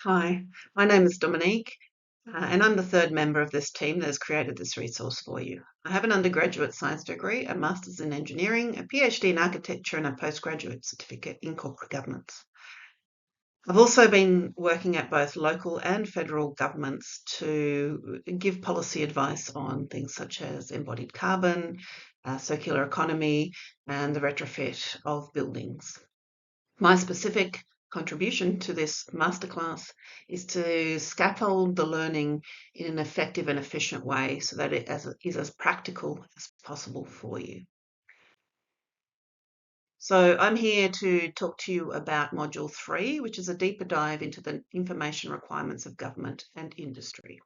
Hi, my name is Dominique, and I'm the third member of this team that has created this resource for you. I have an undergraduate science degree, a master's in engineering, a PhD in architecture, and a postgraduate certificate in corporate governance. I've also been working at both local and federal governments to give policy advice on things such as embodied carbon, circular economy, and the retrofit of buildings. My specific contribution to this masterclass is to scaffold the learning in an effective and efficient way so that it is as practical as possible for you. So I'm here to talk to you about Module 3, which is a deeper dive into the information requirements of government and industry.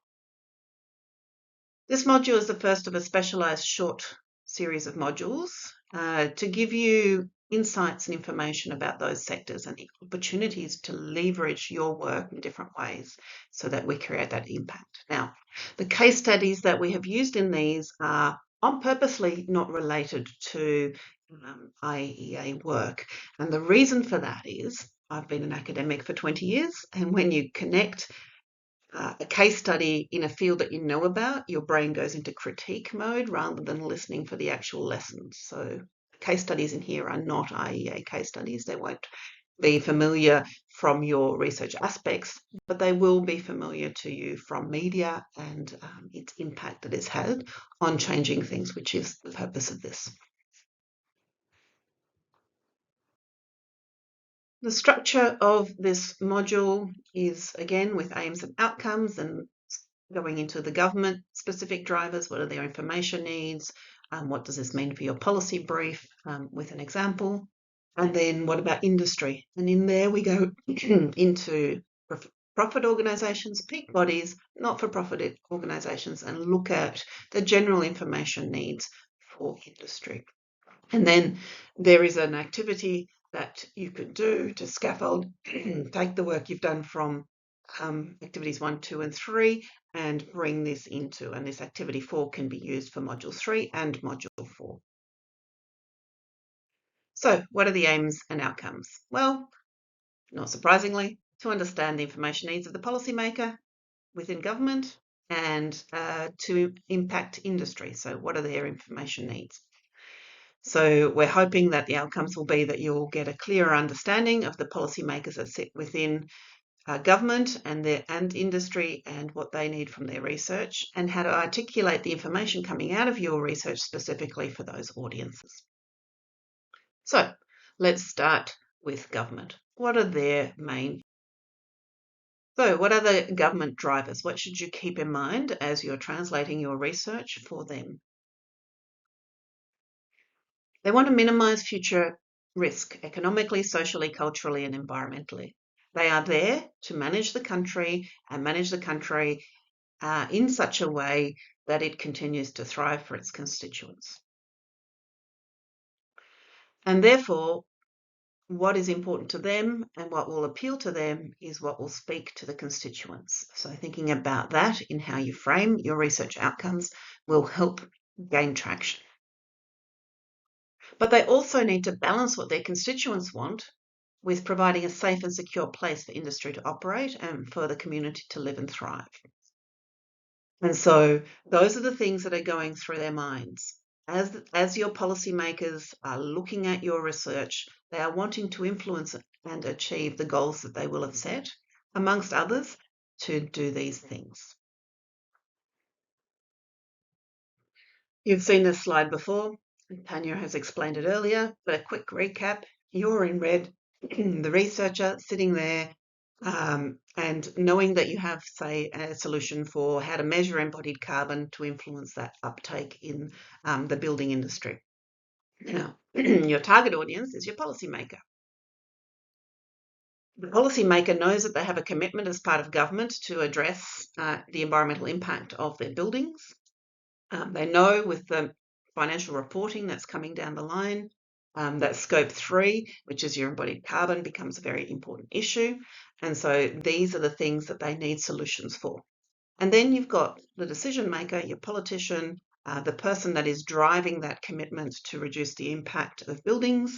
This module is the first of a specialised short series of modules to give you insights and information about those sectors and the opportunities to leverage your work in different ways so that we create that impact. Now, the case studies that we have used in these are on purposely not related to IEA work. And the reason for that is I've been an academic for 20 years, and when you connect a case study in a field that you know about, your brain goes into critique mode rather than listening for the actual lessons. So case studies in here are not IEA case studies. They won't be familiar from your research aspects, but they will be familiar to you from media and its impact that it's had on changing things, which is the purpose of this. The structure of this module is, again, with aims and outcomes and going into the government specific drivers. What are their information needs? What does this mean for your policy brief with an example? And then what about industry? And in there we go into profit organisations, peak bodies, not-for-profit organisations, and look at the general information needs for industry. And then there is an activity that you could do to scaffold, take the work you've done from activities 1, 2, and 3 and bring this into, and this activity 4 can be used for module 3 and module 4. So what are the aims and outcomes? Well, not surprisingly, to understand the information needs of the policymaker within government and to impact industry. So what are their information needs? So we're hoping that the outcomes will be that you'll get a clearer understanding of the policymakers that sit within government and industry and what they need from their research and how to articulate the information coming out of your research specifically for those audiences. So let's start with government. What are their main? So what are the government drivers? What should you keep in mind as you're translating your research for them? They want to minimize future risk economically, socially, culturally, and environmentally. They are there to manage the country and manage the country in such a way that it continues to thrive for its constituents. And therefore, what is important to them and what will appeal to them is what will speak to the constituents. So thinking about that in how you frame your research outcomes will help gain traction. But they also need to balance what their constituents want with providing a safe and secure place for industry to operate and for the community to live and thrive. And so those are the things that are going through their minds. As your policymakers are looking at your research, they are wanting to influence and achieve the goals that they will have set, amongst others, to do these things. You've seen this slide before. Tanya has explained it earlier, but a quick recap. You're in red, the researcher sitting there and knowing that you have, say, a solution for how to measure embodied carbon to influence that uptake in the building industry. Now, your target audience is your policymaker. The policymaker knows that they have a commitment as part of government to address the environmental impact of their buildings. They know with the financial reporting that's coming down the line that scope 3, which is your embodied carbon, becomes a very important issue. And so these are the things that they need solutions for. And then you've got the decision maker, your politician, the person that is driving that commitment to reduce the impact of buildings,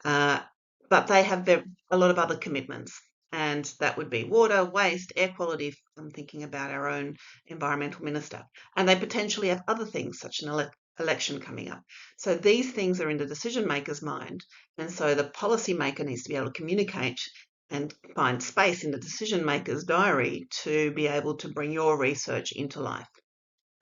but they have a lot of other commitments. And that would be water, waste, air quality. I'm thinking about our own environmental minister. And they potentially have other things, such an election coming up. So these things are in the decision maker's mind. And so the policymaker needs to be able to communicate and find space in the decision maker's diary to be able to bring your research into life.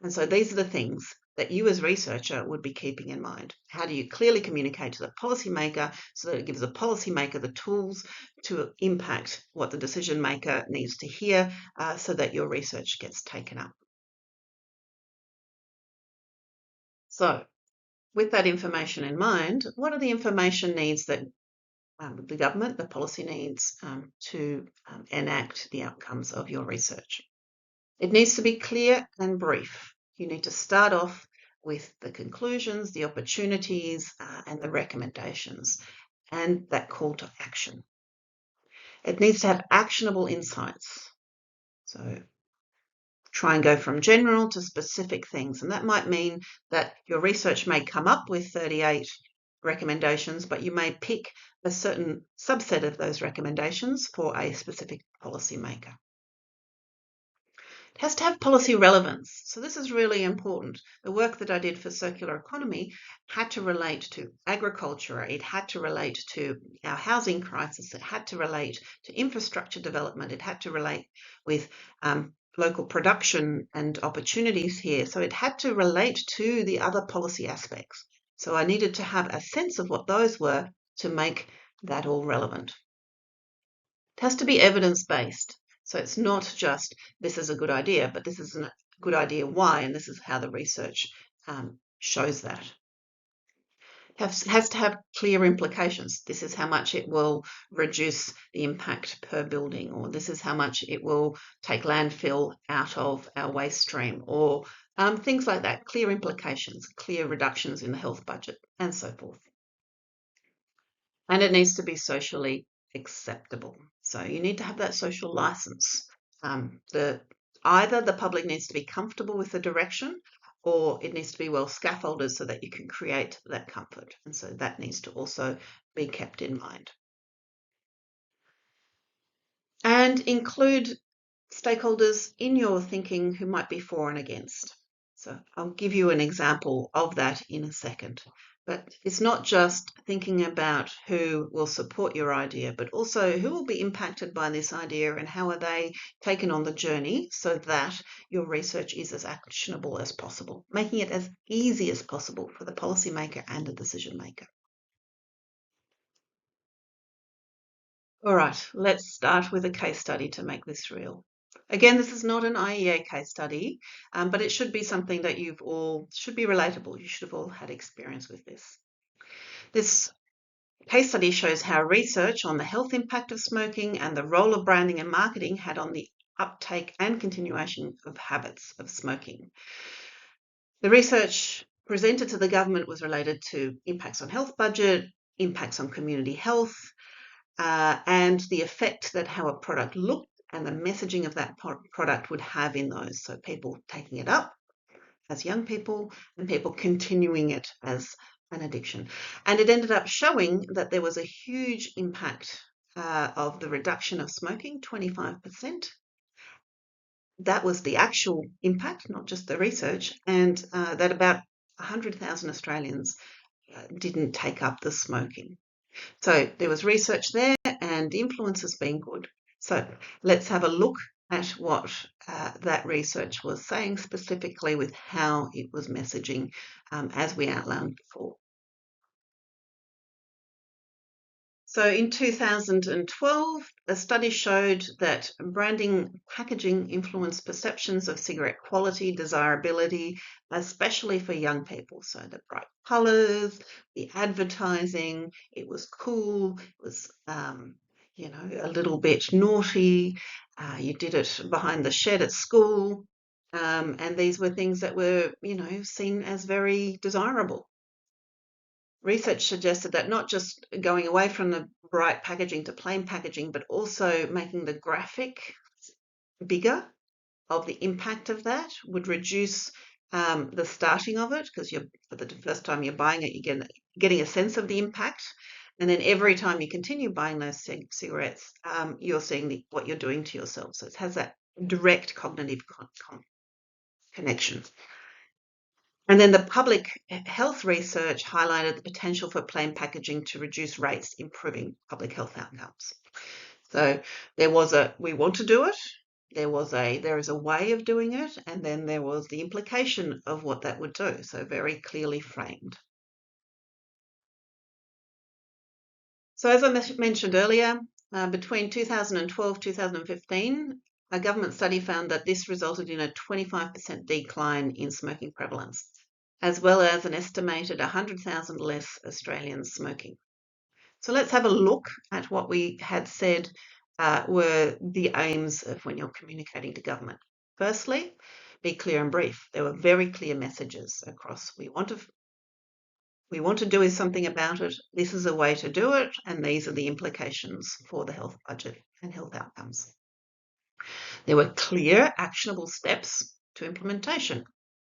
And so these are the things that you as researcher would be keeping in mind. How do you clearly communicate to the policymaker so that it gives the policymaker the tools to impact what the decision maker needs to hear so that your research gets taken up? So with that information in mind, what are the information needs that the government, the policy needs to enact the outcomes of your research? It needs to be clear and brief. You need to start off with the conclusions, the opportunities, and the recommendations, and that call to action. It needs to have actionable insights. So try and go from general to specific things. And that might mean that your research may come up with 38 recommendations, but you may pick a certain subset of those recommendations for a specific policymaker. It has to have policy relevance. So this is really important. The work that I did for circular economy had to relate to agriculture. It had to relate to our housing crisis. It had to relate to infrastructure development. It had to relate with local production and opportunities here. So it had to relate to the other policy aspects. So I needed to have a sense of what those were to make that all relevant. It has to be evidence-based. So it's not just this is a good idea, but this is a good idea why, and this is how the research shows that. It has to have clear implications. This is how much it will reduce the impact per building, or this is how much it will take landfill out of our waste stream, or things like that. Clear implications, clear reductions in the health budget, and so forth. And it needs to be socially acceptable. So you need to have that social license. Either the public needs to be comfortable with the direction or it needs to be well scaffolded so that you can create that comfort. And so that needs to also be kept in mind. And include stakeholders in your thinking who might be for and against. So I'll give you an example of that in a second. But it's not just thinking about who will support your idea, but also who will be impacted by this idea and how are they taken on the journey so that your research is as actionable as possible, making it as easy as possible for the policymaker and the decision maker. All right, let's start with a case study to make this real. Again, this is not an IEA case study, but it should be something that should be relatable. You should have all had experience with this. This case study shows how research on the health impact of smoking and the role of branding and marketing had on the uptake and continuation of habits of smoking. The research presented to the government was related to impacts on health budget, impacts on community health, and the effect that how a product looked and the messaging of that product would have in those. So people taking it up as young people and people continuing it as an addiction. And it ended up showing that there was a huge impact of the reduction of smoking, 25%. That was the actual impact, not just the research, and that about 100,000 Australians didn't take up the smoking. So there was research there and the influence has been good. So let's have a look at what that research was saying specifically with how it was messaging as we outlined before. So in 2012, a study showed that branding packaging influenced perceptions of cigarette quality, desirability, especially for young people. So the bright colours, the advertising, it was cool, it was, a little bit naughty. You did it behind the shed at school. And these were things that were, seen as very desirable. Research suggested that not just going away from the bright packaging to plain packaging, but also making the graphic bigger of the impact of that would reduce the starting of it because for the first time you're buying it, you're getting a sense of the impact. And then every time you continue buying those cigarettes, you're seeing what you're doing to yourself. So it has that direct cognitive connection. And then the public health research highlighted the potential for plain packaging to reduce rates, improving public health outcomes. So we want to do it. There is a way of doing it, and then there was the implication of what that would do. So very clearly framed. So as I mentioned earlier, between 2012 2015, a government study found that this resulted in a 25% decline in smoking prevalence, as well as an estimated 100,000 less Australians smoking. So let's have a look at what we had said were the aims of when you're communicating to government. Firstly, be clear and brief. There were very clear messages across. We want to do something about it. This is a way to do it, and these are the implications for the health budget and health outcomes. There were clear, actionable steps to implementation.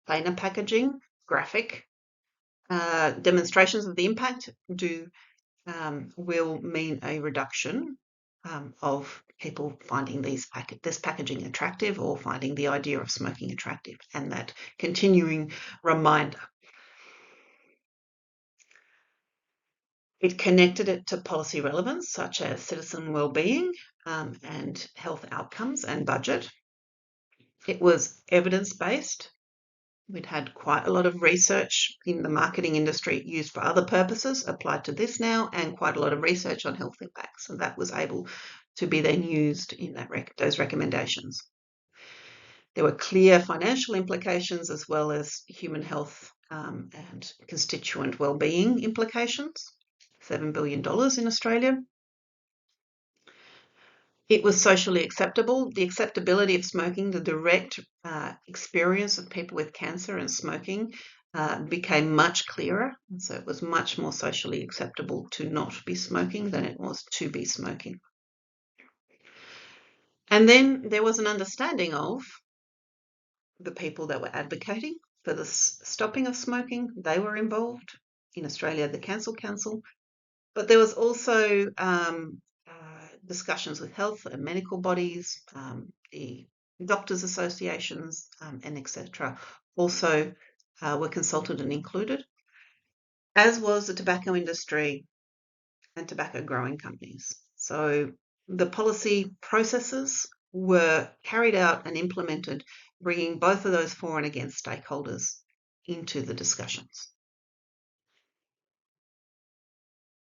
Plainer packaging, graphic, demonstrations of the impact will mean a reduction of people finding this packaging attractive or finding the idea of smoking attractive, and that continuing reminder. It connected it to policy relevance, such as citizen well-being and health outcomes and budget. It was evidence-based. We'd had quite a lot of research in the marketing industry used for other purposes applied to this now, and quite a lot of research on health impacts, and that was able to be then used in those recommendations. There were clear financial implications as well as human health and constituent well-being implications. $7 billion in Australia. It was socially acceptable. The acceptability of smoking, the direct experience of people with cancer and smoking became much clearer. And so it was much more socially acceptable to not be smoking than it was to be smoking. And then there was an understanding of the people that were advocating for the stopping of smoking. They were involved. In Australia, the Cancer Council. But there was also discussions with health and medical bodies, the doctors' associations, and etc. also were consulted and included, as was the tobacco industry and tobacco growing companies. So the policy processes were carried out and implemented, bringing both of those for and against stakeholders into the discussions.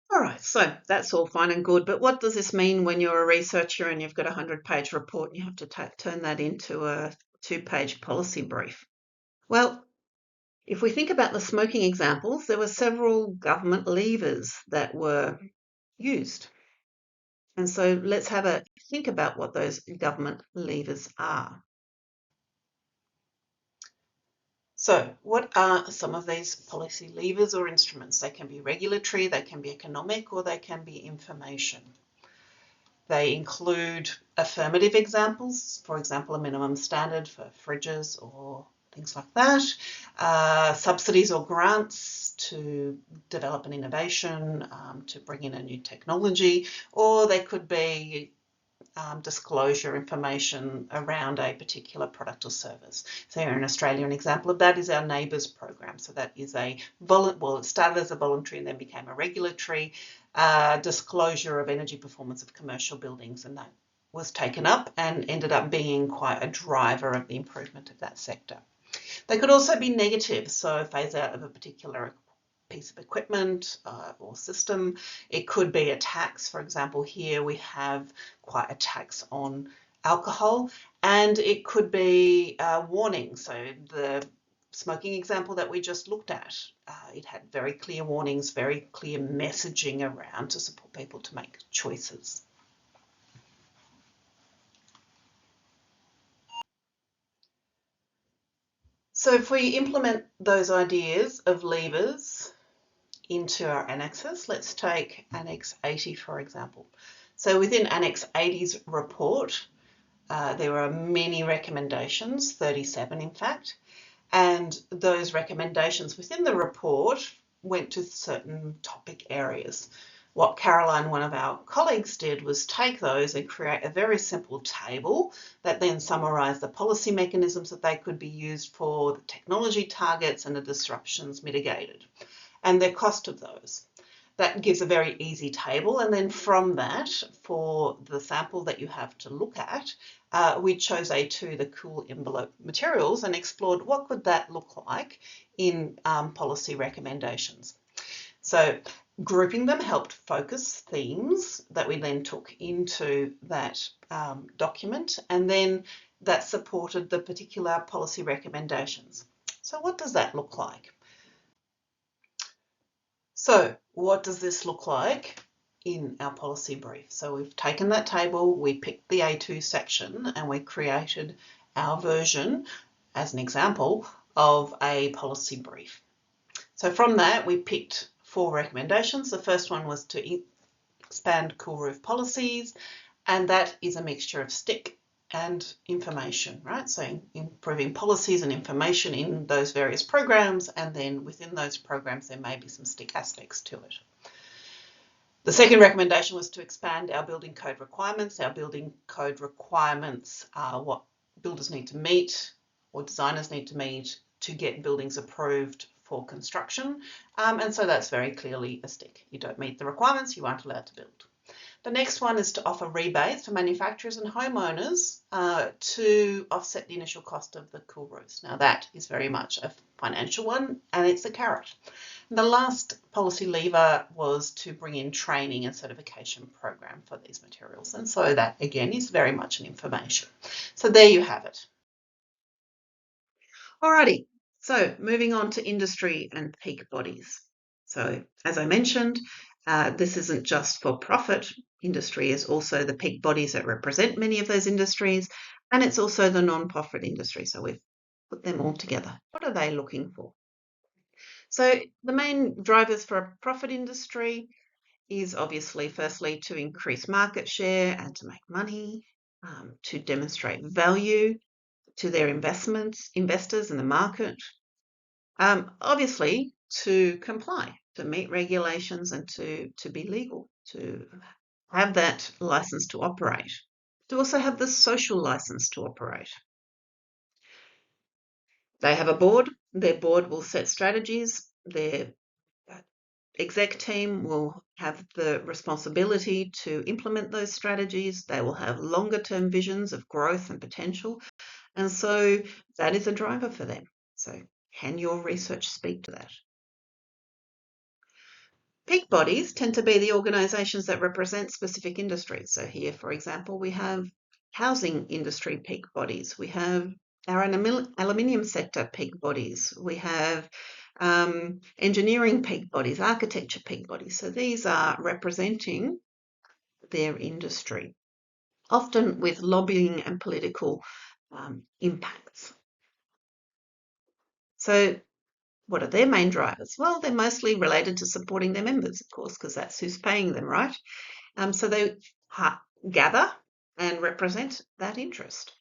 All right, so that's all fine and good, but what does this mean when you're a researcher and you've got a 100-page report and you have to turn that into a 2-page policy brief? Well, if we think about the smoking examples, there were several government levers that were used. And so let's have a think about what those government levers are. So what are some of these policy levers or instruments? They can be regulatory, they can be economic, or they can be information. They include affirmative examples, for example, a minimum standard for fridges or things like that, subsidies or grants to develop an innovation, to bring in a new technology, or they could be disclosure information around a particular product or service. So here in Australia, an example of that is our Neighbours program. So that is it started as a voluntary and then became a regulatory disclosure of energy performance of commercial buildings, and that was taken up and ended up being quite a driver of the improvement of that sector. They could also be negative, so phase out of a particular piece of equipment or system. It could be a tax. For example, here we have quite a tax on alcohol, and it could be warning. So the smoking example that we just looked at, it had very clear warnings, very clear messaging around to support people to make choices. So if we implement those ideas of levers into our annexes, let's take Annex 80, for example. So within Annex 80's report, there were many recommendations, 37 in fact, and those recommendations within the report went to certain topic areas. what Caroline, one of our colleagues, did was take those and create a very simple table that then summarised the policy mechanisms that they could be used for, the technology targets and the disruptions mitigated, and the cost of those. That gives a very easy table, and then from that, for the sample that you have to look at, we chose A2, the cool envelope materials, and explored what could that look like in policy recommendations. So grouping them helped focus themes that we then took into that document, and then that supported the particular policy recommendations. So what does that look like? So what does this look like in our policy brief? So we've taken that table, we picked the A2 section, and we created our version, as an example, of a policy brief. So from that, we picked 4 recommendations. The first one was to expand cool roof policies, and that is a mixture of stick and information, right? So improving policies and information in those various programs, and then within those programs there may be some stick aspects to it. The second recommendation was to expand our building code requirements. Our building code requirements are what builders need to meet or designers need to meet to get buildings approved for construction, and so that's very clearly a stick. You don't meet the requirements, you aren't allowed to build. The next one is to offer rebates for manufacturers and homeowners to offset the initial cost of the cool roofs. Now that is very much a financial one, and it's a carrot. The last policy lever was to bring in training and certification program for these materials, and so that again is very much an information. So there you have it. Alrighty, so moving on to industry and peak bodies. So as I mentioned, this isn't just for profit. Industry is also the peak bodies that represent many of those industries, and it's also the non-profit industry. So we've put them all together. What are they looking for? So the main drivers for a profit industry is obviously, firstly, to increase market share and to make money, to demonstrate value to their investors in the market, obviously to comply, to meet regulations and to be legal, to have that license to operate, to also have the social license to operate. They have a board. Their board will set strategies. Their exec team will have the responsibility to implement those strategies. They will have longer term visions of growth and potential. And so that is a driver for them. So can your research speak to that? Peak bodies tend to be the organisations that represent specific industries. So here, for example, we have housing industry peak bodies. We have our aluminium sector peak bodies. We have engineering peak bodies, architecture peak bodies. So these are representing their industry, often with lobbying and political impacts. So what are their main drivers? Well, they're mostly related to supporting their members, of course, because that's who's paying them, right? So they gather and represent that interest.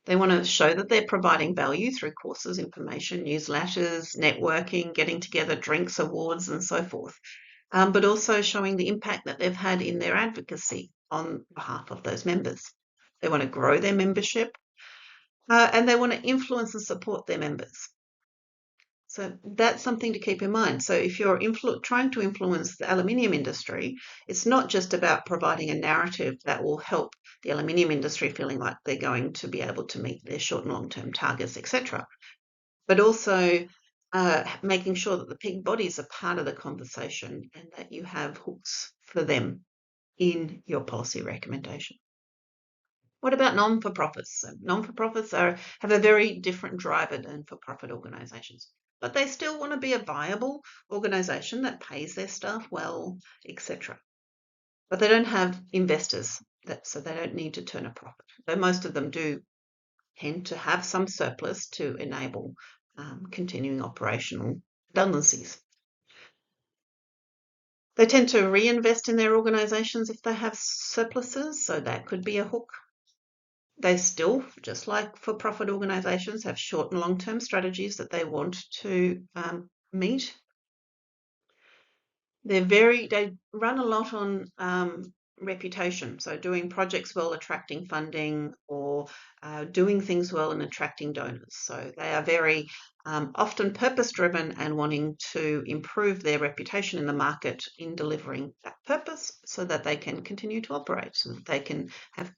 They want to show that they're providing value through courses, information, newsletters, networking, getting together, drinks, awards, and so forth, but also showing the impact that they've had in their advocacy on behalf of those members. They want to grow their membership, and they want to influence and support their members. So that's something to keep in mind. So if you're trying to influence the aluminium industry, it's not just about providing a narrative that will help the aluminium industry feeling like they're going to be able to meet their short and long-term targets, etc., but also making sure that the peak bodies are part of the conversation and that you have hooks for them in your policy recommendation. What about non-for-profits? So non-for-profits have a very different driver than for-profit organisations, but they still want to be a viable organisation that pays their staff well, etc. But they don't have investors, so they don't need to turn a profit. Though most of them do tend to have some surplus to enable continuing operational redundancies. They tend to reinvest in their organisations if they have surpluses, so that could be a hook. They still, just like for-profit organisations, have short and long-term strategies that they want to meet. They run a lot on reputation. So doing projects well, attracting funding, or doing things well and attracting donors. So they are very often purpose-driven and wanting to improve their reputation in the market in delivering that purpose so that they can continue to operate, so that they can have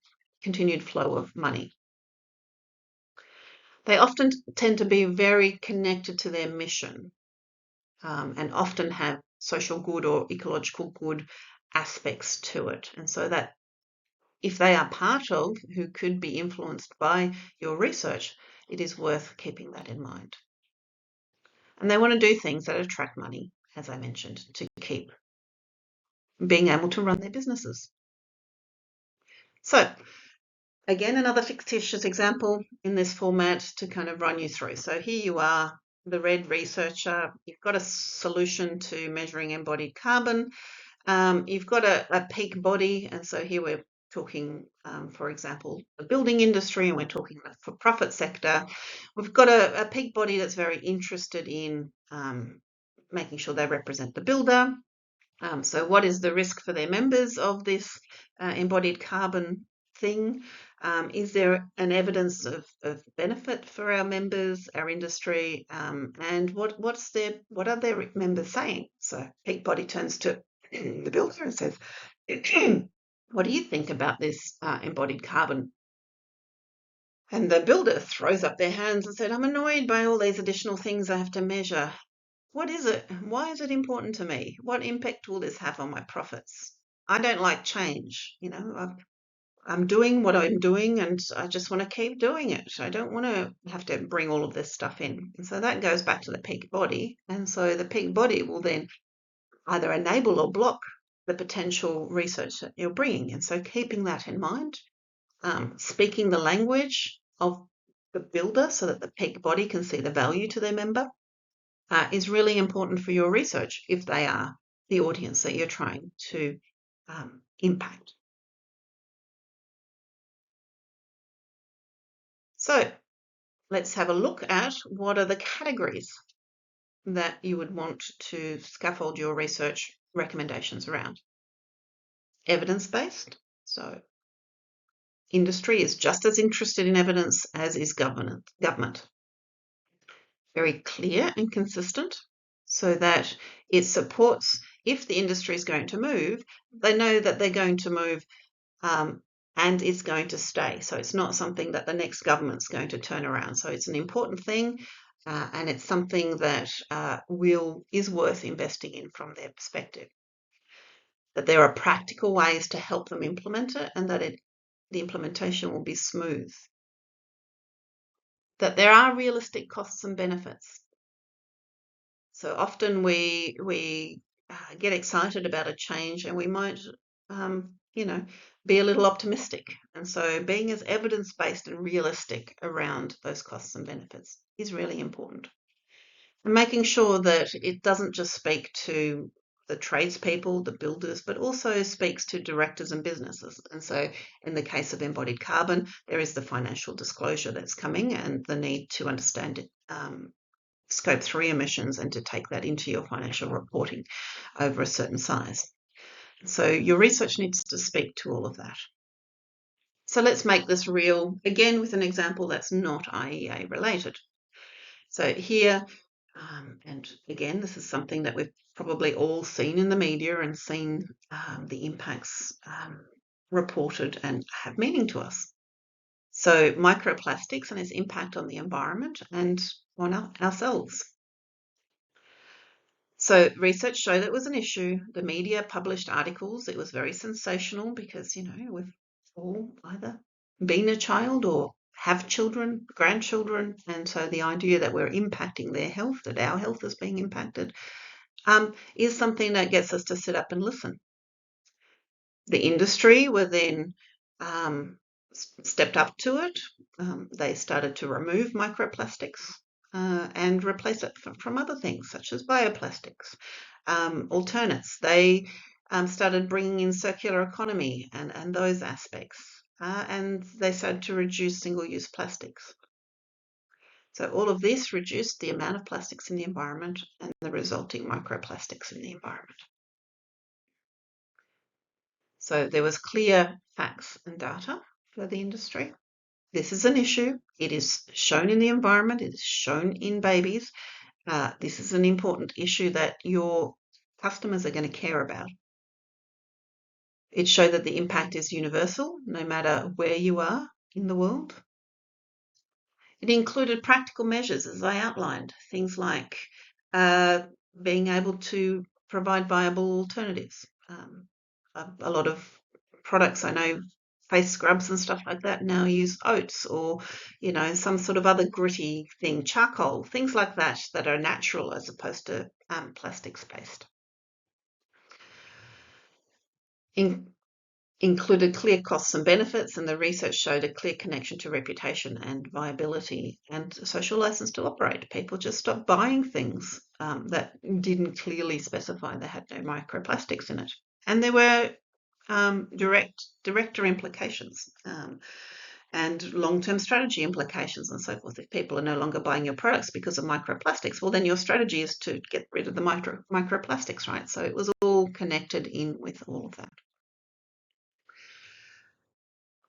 continued flow of money. They often tend to be very connected to their mission, and often have social good or ecological good aspects to it. And so that if they are part of who could be influenced by your research, it is worth keeping that in mind. And they want to do things that attract money, as I mentioned, to keep being able to run their businesses. So again, another fictitious example in this format to kind of run you through. So here you are, the red researcher. You've got a solution to measuring embodied carbon. You've got a peak body, and so here we're talking, for example, the building industry, and we're talking the for-profit sector. We've got a peak body that's very interested in making sure they represent the builder. So what is the risk for their members of this embodied carbon thing? Is there an evidence of benefit for our members, our industry, and what are their members saying? So peak body turns to the builder and says, what do you think about this embodied carbon? And the builder throws up their hands and said, I'm annoyed by all these additional things I have to measure. What is it? Why is it important to me? What impact will this have on my profits? I don't like change. I'm doing what I'm doing and I just want to keep doing it. I don't want to have to bring all of this stuff in. And so that goes back to the peak body. And so the peak body will then either enable or block the potential research that you're bringing. And so keeping that in mind, speaking the language of the builder so that the peak body can see the value to their member is really important for your research if they are the audience that you're trying to impact. So let's have a look at what are the categories that you would want to scaffold your research recommendations around. Evidence-based. So industry is just as interested in evidence as is government. Very clear and consistent so that it supports, if the industry is going to move, they know that they're going to move and it's going to stay. So it's not something that the next government's going to turn around. So it's an important thing and it's something that is worth investing in from their perspective. That there are practical ways to help them implement it and that the implementation will be smooth. That there are realistic costs and benefits. So often we get excited about a change and we might, be a little optimistic. And so being as evidence-based and realistic around those costs and benefits is really important. And making sure that it doesn't just speak to the tradespeople, the builders, but also speaks to directors and businesses. And so in the case of embodied carbon, there is the financial disclosure that's coming and the need to understand it. Scope 3 emissions and to take that into your financial reporting over a certain size. So your research needs to speak to all of that. So let's make this real, again, with an example that's not IEA related. So here, and again, this is something that we've probably all seen in the media and seen the impacts reported and have meaning to us. So microplastics and its impact on the environment and on ourselves. So research showed that it was an issue. The media published articles. It was very sensational because, we've all either been a child or have children, grandchildren. And so the idea that we're impacting their health, that our health is being impacted, is something that gets us to sit up and listen. The industry were then stepped up to it. They started to remove microplastics and replace it from other things such as bioplastics, alternates. They started bringing in circular economy and those aspects, and they started to reduce single-use plastics. So all of this reduced the amount of plastics in the environment and the resulting microplastics in the environment. So there was clear facts and data for the industry. This is an issue. It is shown in the environment. It is shown in babies. This is an important issue that your customers are going to care about. It showed that the impact is universal, no matter where you are in the world. It included practical measures, as I outlined, things like being able to provide viable alternatives. A lot of products I know, face scrubs and stuff like that, now use oats or, some sort of other gritty thing, charcoal, things like that, that are natural as opposed to plastics based. Included clear costs and benefits, and the research showed a clear connection to reputation and viability and social license to operate. People just stopped buying things that didn't clearly specify they had no microplastics in it. And there were director implications and long-term strategy implications and so forth. If people are no longer buying your products because of microplastics, well, then your strategy is to get rid of the microplastics, right? So it was all connected in with all of that.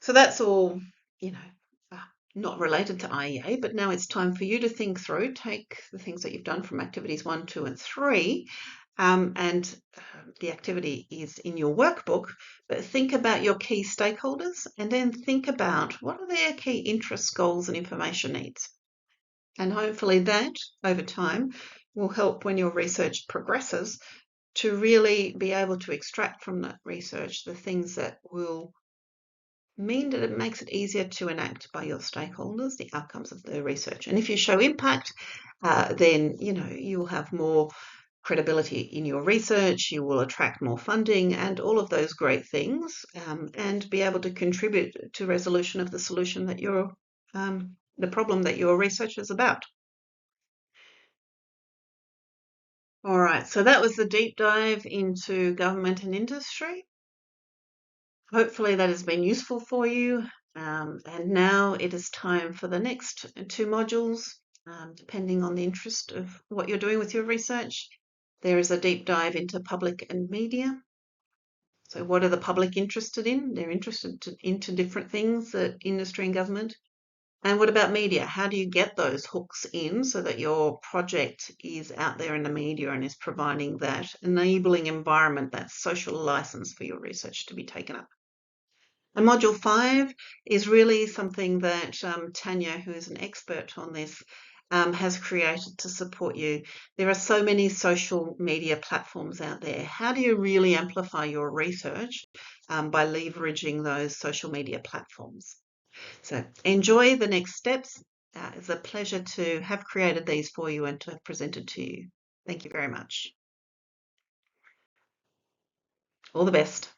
So that's all, you know, not related to IEA, but now it's time for you to think through, take the things that you've done from activities 1, 2, and 3, and the activity is in your workbook, but think about your key stakeholders and then think about what are their key interests, goals, and information needs. And hopefully that, over time, will help when your research progresses to really be able to extract from that research the things that will mean that it makes it easier to enact by your stakeholders the outcomes of the research. And if you show impact, then you'll have more credibility in your research, you will attract more funding and all of those great things, and be able to contribute to resolution of the solution that the problem that your research is about. All right, so that was the deep dive into government and industry. Hopefully that has been useful for you. And now it is time for the next 2 modules, depending on the interest of what you're doing with your research. There is a deep dive into public and media. So what are the public interested in? They're interested into different things, industry and government. And what about media? How do you get those hooks in so that your project is out there in the media and is providing that enabling environment, that social license for your research to be taken up? And Module 5 is really something that Tanya, who is an expert on this, has created to support you. There are so many social media platforms out there. How do you really amplify your research by leveraging those social media platforms? So enjoy the next steps. It's a pleasure to have created these for you and to have presented to you. Thank you very much. All the best.